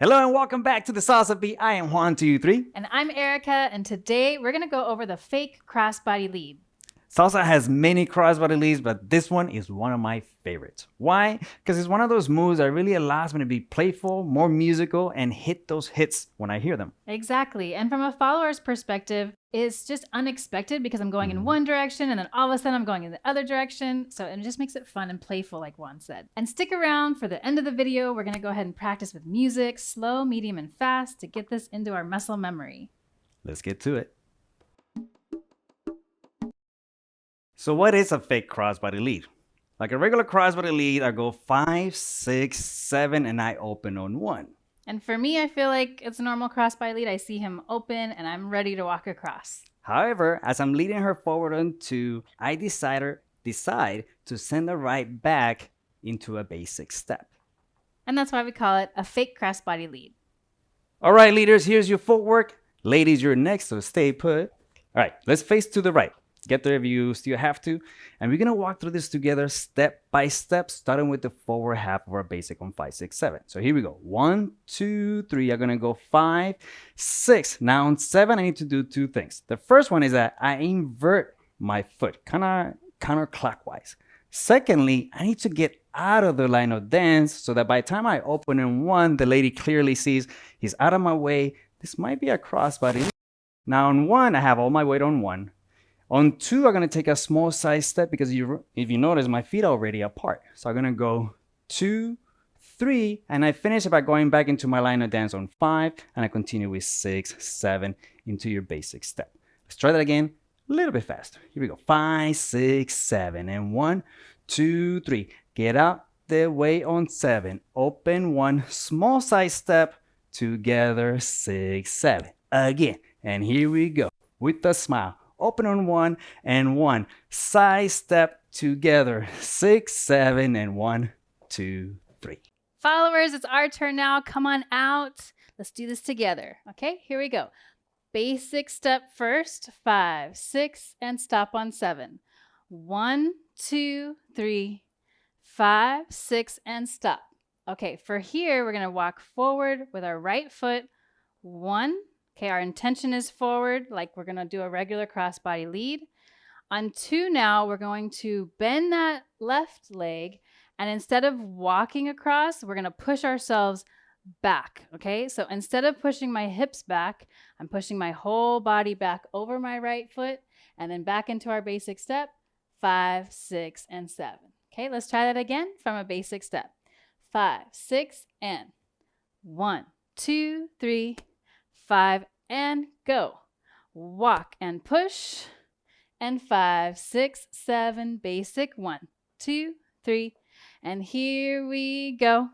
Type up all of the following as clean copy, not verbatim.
Hello and welcome back to the Salsa Beat. I am Juan-2-3. And I'm Erica, and today we're going to go over the fake crossbody lead. Salsa has many crossbody leads, but this one is one of my favorites. Why? Because it's one of those moves that really allows me to be playful, more musical, and hit those hits when I hear them. Exactly. And from a follower's perspective, it's just unexpected because I'm going in one direction and then all of a sudden I'm going in the other direction. So it just makes it fun and playful, like Juan said. And stick around for the end of the video. We're going to go ahead and practice with music, slow, medium, and fast to get this into our muscle memory. Let's get to it. So what is a fake crossbody lead? Like a regular crossbody lead, I go 5, 6, 7, and I open on 1. And for me, I feel like it's a normal crossbody lead. I see him open and I'm ready to walk across. However, as I'm leading her forward on 2, I decide to send her right back into a basic step. And that's why we call it a fake crossbody lead. All right, leaders, here's your footwork. Ladies, you're next, so stay put. All right, let's face to the right. Get there if you still have to. And we're going to walk through this together step by step, starting with the forward half of our basic on 5, 6, 7. So here we go. 1, 2, 3. I'm going to go 5, 6. Now on 7, I need to do 2 things. The first one is that I invert my foot, kind of counterclockwise. Secondly, I need to get out of the line of dance so that by the time I open in 1, the lady clearly sees he's out of my way. This might be a crossbody. Now on 1, I have all my weight on 1. On 2, I'm going to take a small side step because if you notice, my feet are already apart. So I'm going to go 2, 3, and I finish it by going back into my line of dance on 5, and I continue with 6, 7 into your basic step. Let's try that again a little bit faster. Here we go. 5, 6, 7, and 1, 2, 3. Get out the way on 7. Open 1, small side step, together 6, 7. Again, and here we go with a smile. Open on 1 and 1. Side step together. 6, 7, and 1, 2, 3. Followers, it's our turn now. Come on out. Let's do this together. Okay, here we go. Basic step first. 5, 6, and stop on 7. 1, 2, 3, 5, 6, and stop. Okay, for here, we're going to walk forward with our right foot. 1. Okay, our intention is forward, like we're going to do a regular crossbody lead. On 2 now, we're going to bend that left leg, and instead of walking across, we're going to push ourselves back, okay? So instead of pushing my hips back, I'm pushing my whole body back over my right foot, and then back into our basic step, 5, 6, and 7. Okay, let's try that again from a basic step. 5, 6, and 1, 2, 3, 5, and go. Walk and push. And 5, 6, 7, basic. 1, 2, 3. And here we go.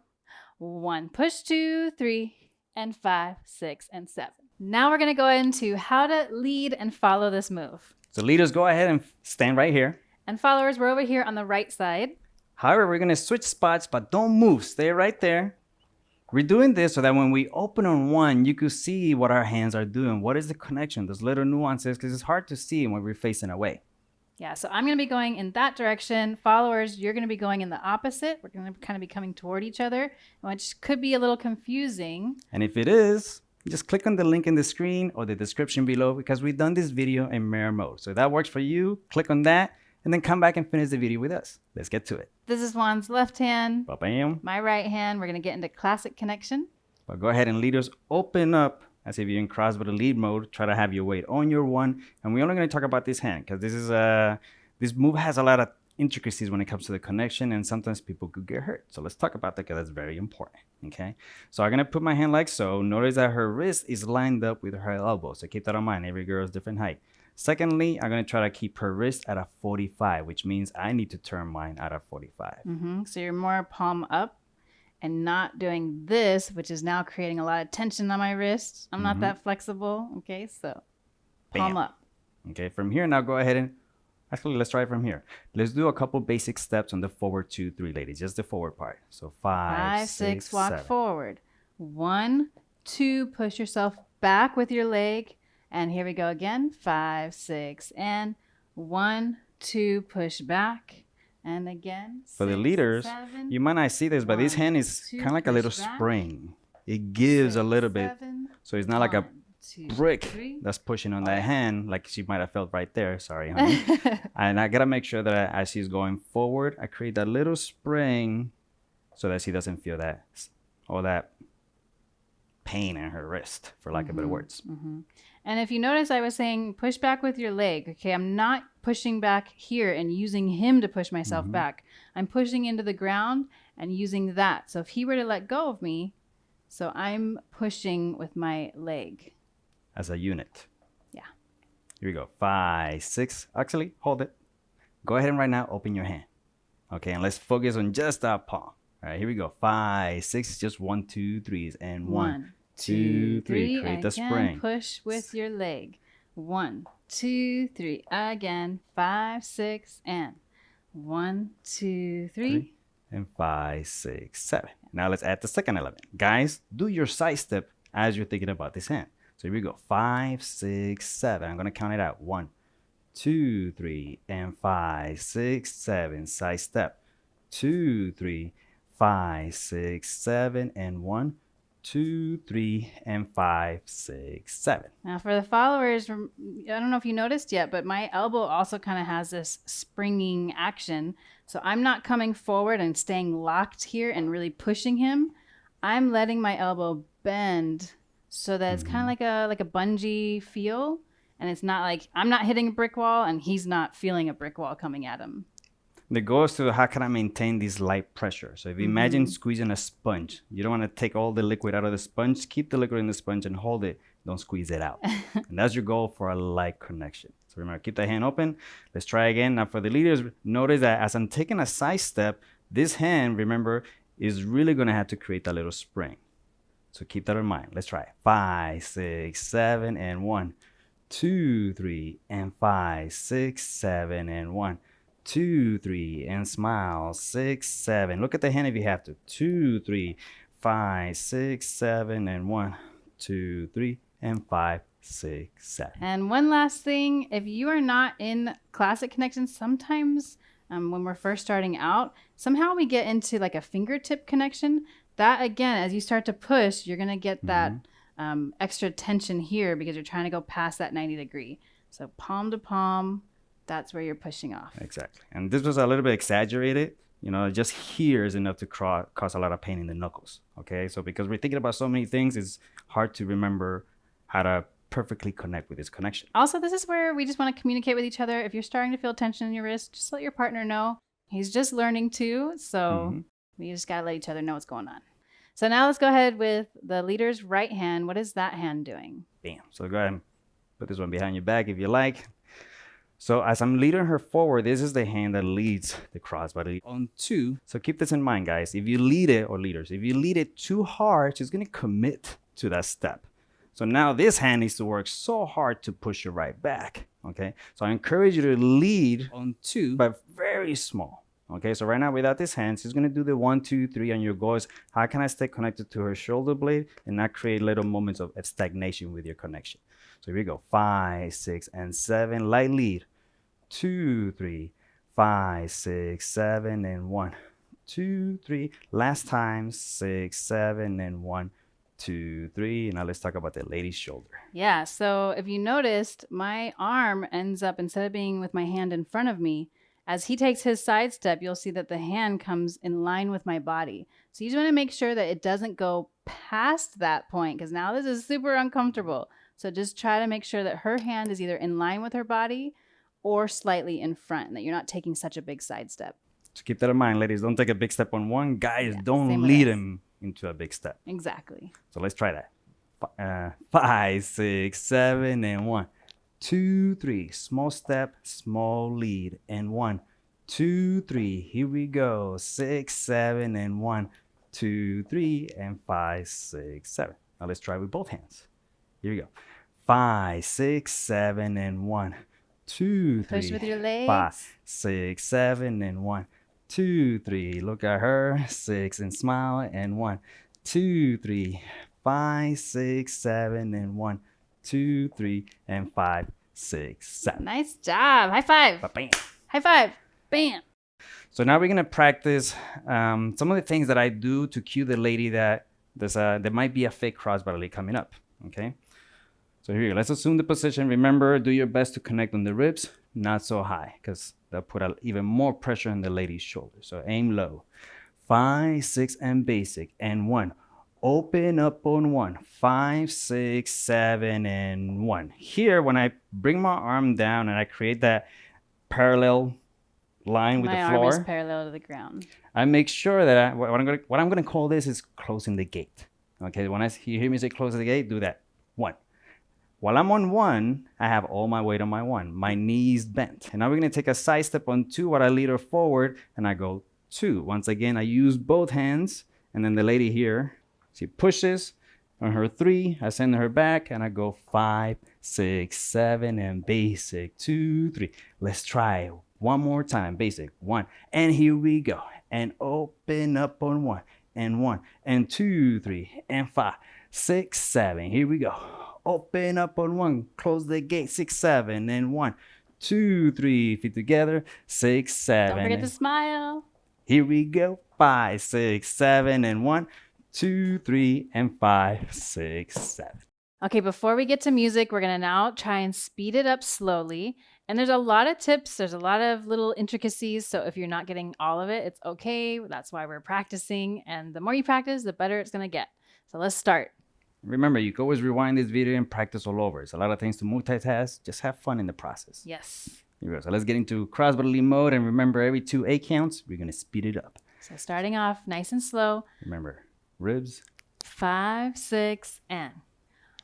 1, push, 2, 3, and 5, 6, and 7. Now we're going to go into how to lead and follow this move. So leaders, go ahead and stand right here. And followers, we're over here on the right side. However, we're going to switch spots, but don't move. Stay right there. We're doing this so that when we open on 1, you can see what our hands are doing. What is the connection? Those little nuances, because it's hard to see when we're facing away. Yeah, so I'm going to be going in that direction. Followers, you're going to be going in the opposite. We're going to kind of be coming toward each other, which could be a little confusing. And if it is, just click on the link in the screen or the description below because we've done this video in mirror mode. So if that works for you, click on that and then come back and finish the video with us. Let's get to it. This is Juan's left hand. Ba-bam. My right hand. We're going to get into classic connection. But go ahead and leaders, open up as if you're in crossbody lead mode. Try to have your weight on your 1. And we're only going to talk about this hand because this move has a lot of intricacies when it comes to the connection, and sometimes people could get hurt. So let's talk about that because that's very important. Okay. So I'm going to put my hand like so. Notice that her wrist is lined up with her elbow. So keep that in mind. Every girl is different height. Secondly, I'm going to try to keep her wrist at a 45, which means I need to turn mine at a 45. So you're more palm up and not doing this, which is now creating a lot of tension on my wrist. I'm not that flexible. Okay, so palm Bam. up. Okay, from here, now go ahead and actually, let's try it from here. Let's do a couple basic steps on the forward 2, 3, ladies. Just the forward part. So 5, 6, walk 7. forward. 1, 2, push yourself back with your leg. And here we go again. 5, 6, and 1, 2, push back. And again, For the 6, leaders, 7, you might not see this, but this 1, hand is 2, kind of like a little push back. spring. it gives a 6, little bit. 7. So it's not like a 1, 2, brick 3. that's pushing on that hand like she might have felt right there. Sorry, honey. And I gotta make sure that as she's going forward, I create that little spring so that she doesn't feel that all that pain in her wrist, for lack of better words. And if you notice, I was saying push back with your leg. Okay, I'm not pushing back here and using him to push myself back. I'm pushing into the ground and using that. So if he were to let go of me, so I'm pushing with my leg. As a unit. Yeah. Here we go. 5, 6. Actually, hold it. Go ahead and right now open your hand. Okay, and let's focus on just that palm. All right, here we go. 5, 6, just 1, 2, 3s, and 1, 2, 3. Create the spring. Push with your leg. 1, 2, 3. Again. 5, 6, and 1, 2, 3. And 5, 6, 7. Now let's add the second element. Guys, do your side step as you're thinking about this hand. So here we go. 5, 6, 7. I'm gonna count it out. 1, 2, 3, and 5, 6, 7. Side step. 2, 3, 5, 6, 7, and 1, 2, 3, and 5, 6, 7. Now for the followers, I don't know if you noticed yet, but my elbow also kind of has this springing action. So I'm not coming forward and staying locked here and really pushing him. I'm letting my elbow bend so that it's kind of like a bungee feel. And it's not like I'm not hitting a brick wall and he's not feeling a brick wall coming at him. The goal is to how can I maintain this light pressure. So if you imagine squeezing a sponge, you don't want to take all the liquid out of the sponge. Keep the liquid in the sponge and hold it. Don't squeeze it out. And that's your goal for a light connection. So remember, keep the hand open. Let's try again. Now for the leaders, notice that as I'm taking a side step, this hand, remember, is really going to have to create a little spring. So keep that in mind. Let's try it. 5, 6, 7, and 1, 2, 3, and 5, 6, 7, and 1, 2, 3, and smile. 6, 7. Look at the hand if you have to. 2, 3, 5, 6, 7, and 1, 2, 3, and 5, 6, 7. And one last thing, if you are not in classic connections, sometimes when we're first starting out, somehow we get into like a fingertip connection. That again, as you start to push, you're gonna get that extra tension here because you're trying to go past that 90 degree. So palm to palm, that's where you're pushing off. Exactly. And this was a little bit exaggerated. You know, just here is enough to cause a lot of pain in the knuckles. Okay, so because we're thinking about so many things, it's hard to remember how to perfectly connect with this connection. Also, this is where we just want to communicate with each other. If you're starting to feel tension in your wrist, just let your partner know. He's just learning too. So we just got to let each other know what's going on. So now let's go ahead with the leader's right hand. What is that hand doing? Bam. So go ahead and put this one behind your back if you like. So as I'm leading her forward, this is the hand that leads the crossbody on 2. So keep this in mind, guys. If you lead it, or leaders, if you lead it too hard, she's going to commit to that step. So now this hand needs to work so hard to push you right back. Okay. So I encourage you to lead on 2, but very small. Okay. So right now without this hand, she's going to do the 1, 2, 3. And your goal is how can I stay connected to her shoulder blade and not create little moments of stagnation with your connection. So here we go. 5, 6, and 7. Light lead. 2, 3, 5, 6, 7, and 1, 2, 3. Last time. 6, 7, and 1, 2, 3. Now let's talk about the lady's shoulder. Yeah. So if you noticed, my arm ends up, instead of being with my hand in front of me, as he takes his side step, you'll see that the hand comes in line with my body. So you just want to make sure that it doesn't go past that point because now this is super uncomfortable. So just try to make sure that her hand is either in line with her body or slightly in front, and that you're not taking such a big side step. So keep that in mind, ladies. Don't take a big step on one. Guys, don't lead him into a big step. Exactly. So let's try that. 5, 6, 7, and 1, 2, 3. Small step, small lead, and 1, 2, 3. Here we go. 6, 7, and 1, 2, 3, and 5, 6, 7. Now let's try with both hands. Here we go. 5, 6, 7, and 1, 2, 3. Push with your legs. 5, 6, 7, and 1, 2, 3. Look at her. 6 and smile. And 1, 2, 3. 5, 6, 7, and 1, 2, 3, and 5, 6, 7. Nice job. High five. Ba-bam. High five. Bam. So now we're gonna practice some of the things that I do to cue the lady that there might be a fake crossbody lead coming up, okay? So here, let's assume the position. Remember, do your best to connect on the ribs, not so high, because they'll put even more pressure on the lady's shoulder. So aim low. 5, 6, and basic, and 1. Open up on 1. 5, 6, 7, and 1. Here, when I bring my arm down and I create that parallel line with the floor. My arm is parallel to the ground. I make sure that what I'm gonna call this is closing the gate. Okay, when you hear me say close the gate, do that. 1. While I'm on 1, I have all my weight on my 1. My knees bent. And now we're gonna take a side step on 2 while I lead her forward and I go 2. Once again, I use both hands, and then the lady here, she pushes on her 3, I send her back and I go 5, 6, 7, and basic 2, 3. Let's try one more time. Basic 1, and here we go. And open up on 1, and 1, and 2, 3, and 5, 6, 7. Here we go. Open up on 1, close the gate. 6, 7, and 1, 2, 3. Feet together. 6, 7. Don't forget to smile. Here we go. 5, 6, 7, and 1, 2, 3, and 5, 6, 7. Okay, before we get to music, we're gonna now try and speed it up slowly. And there's a lot of tips. There's a lot of little intricacies. So if you're not getting all of it, it's okay. That's why we're practicing. And the more you practice, the better it's gonna get. So let's start. Remember, you can always rewind this video and practice all over. It's a lot of things to multitask. Just have fun in the process. Yes. Here we go. So let's get into crossbody lead mode. And remember, every 2 8 counts, we're going to speed it up. So starting off nice and slow. Remember, ribs. 5, 6, and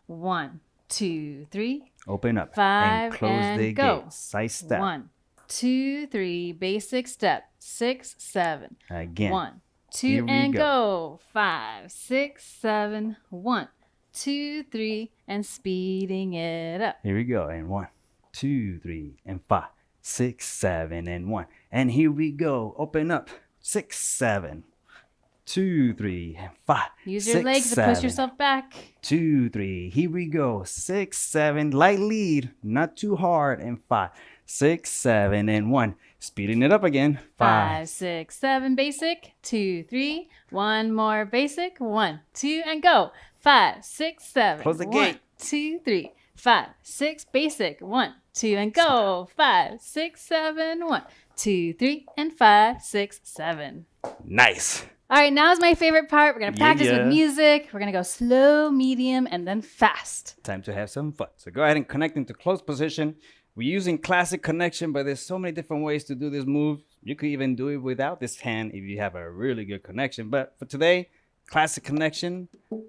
1, 2, 3. Open up. 5, and close and the go. gate. Side step. 1, 2, 3. Basic step. 6, 7. Again. 1, 2, Here we and go. go. 5, 6, 7. 1, 2, 3, and speeding it up. Here we go. And 1, 2, 3, and 5, 6, 7, and 1. And here we go. Open up. 6, 7. 2, 3, and 5. Use your 6, legs to 7, push yourself back. 2, 3. Here we go. 6, 7. Light lead. Not too hard. And 5, 6, 7, and 1. Speeding it up again. 5, 6, 7. Basic. 2, 3. One more basic. 1, 2, and go. 5, 6, 7. Close the 1, gate. 2, 3. 5, 6. Basic. 1, 2, and go. 5, 6, 7. 1, 2, 3, and 5, 6, 7. Nice. All right, now is my favorite part. We're going to practice Yeah. with music. We're going to go slow, medium, and then fast. Time to have some fun. So go ahead and connect into close position. We're using classic connection, but there's so many different ways to do this move. You could even do it without this hand if you have a really good connection. But for today, classic connection.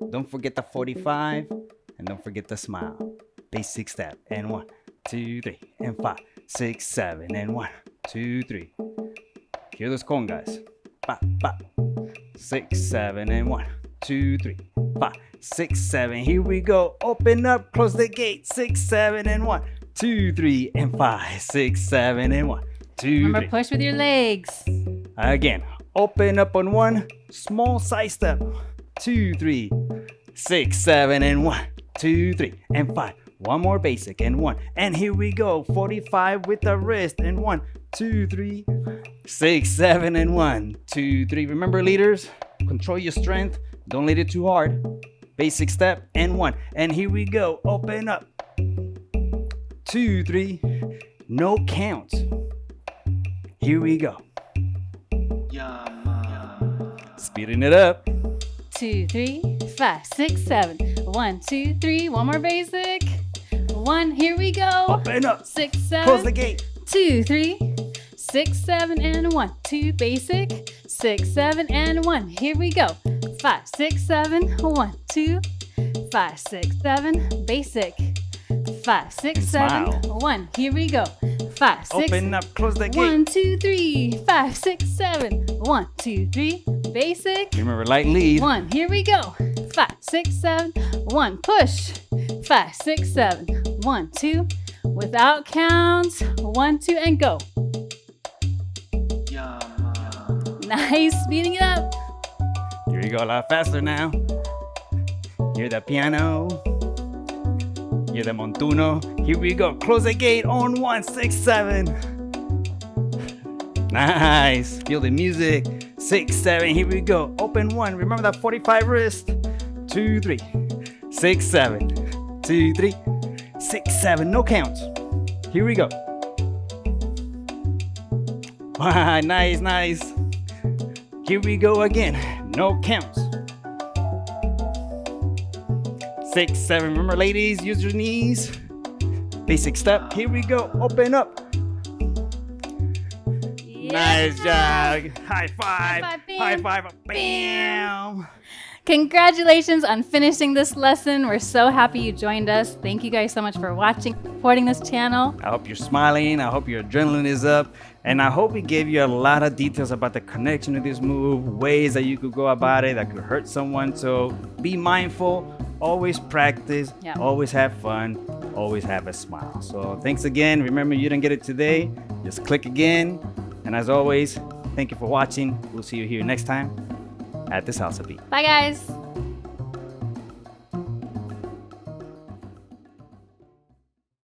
Don't forget the 45, and don't forget the smile. Basic step. And 1, 2, 3, and 5, 6, 7, and 1, 2, 3. Hear those congas. Ba, ba. 6, 7, and 1, 2, 3, 5, 6, 7. Here we go. Open up, close the gate. 6, 7, and 1, 2, 3, and 5, 6, 7, and 1, 2, Remember, 3. push with your legs. Again, open up on 1, small side step. 2, 3, 6, 7, and 1, 2, 3, and 5. One more basic and 1. And here we go. 45 with the wrist and 1, 2, 3, 6, 7, and 1, 2, 3. Remember, leaders, control your strength. Don't let it too hard. Basic step and 1. And here we go. Open up. 2, 3. No count. Here we go. Speeding it up. 2, 3, 5, 6, 7. 1, 2, 3. One more basic. 1. Here we go. Open up. 6, 7. Close the gate. 2, 3, 6, 7, and 1. 2 basic. 6, 7, and 1. Here we go. 5, 6, 7. 1, 2. 5, 6, 7. Basic. 5, 6, And 7. smile. 1. Here we go. 5, 6. Open up. Close the gate. 1, 2, 3. 5, 6, 7. 1, 2, 3. Basic. Remember, light lead. 1. Here we go. 5, 6, 7. 1. Push. 5, 6, 7. 1, 2. Without counts. 1, 2, and go. Nice. Speeding it up. Here we go, a lot faster now. Hear the piano. Hear the montuno. Here we go. Close the gate on 1, 6, 7. Nice. Feel the music. 6, 7. Here we go. Open 1. Remember that 45 wrist. 2, 3, 6, 7, 2, 3, 6, 7. No counts. Here we go. Nice, nice. Here we go again. No counts. 6, 7. Remember, ladies, use your knees. Basic step. Here we go. Open up. Nice job. High five. High five. Bam. Congratulations on finishing this lesson. We're so happy you joined us. Thank you guys so much for watching, supporting this channel. I hope you're smiling. I hope your adrenaline is up. And I hope we gave you a lot of details about the connection of this move, ways that you could go about it that could hurt someone. So be mindful. Always practice. Yeah. Always have fun. Always have a smile. So thanks again. Remember, you didn't get it today. Just click again. And as always, thank you for watching. We'll see you here next time at the Salsa Beat. Bye, guys.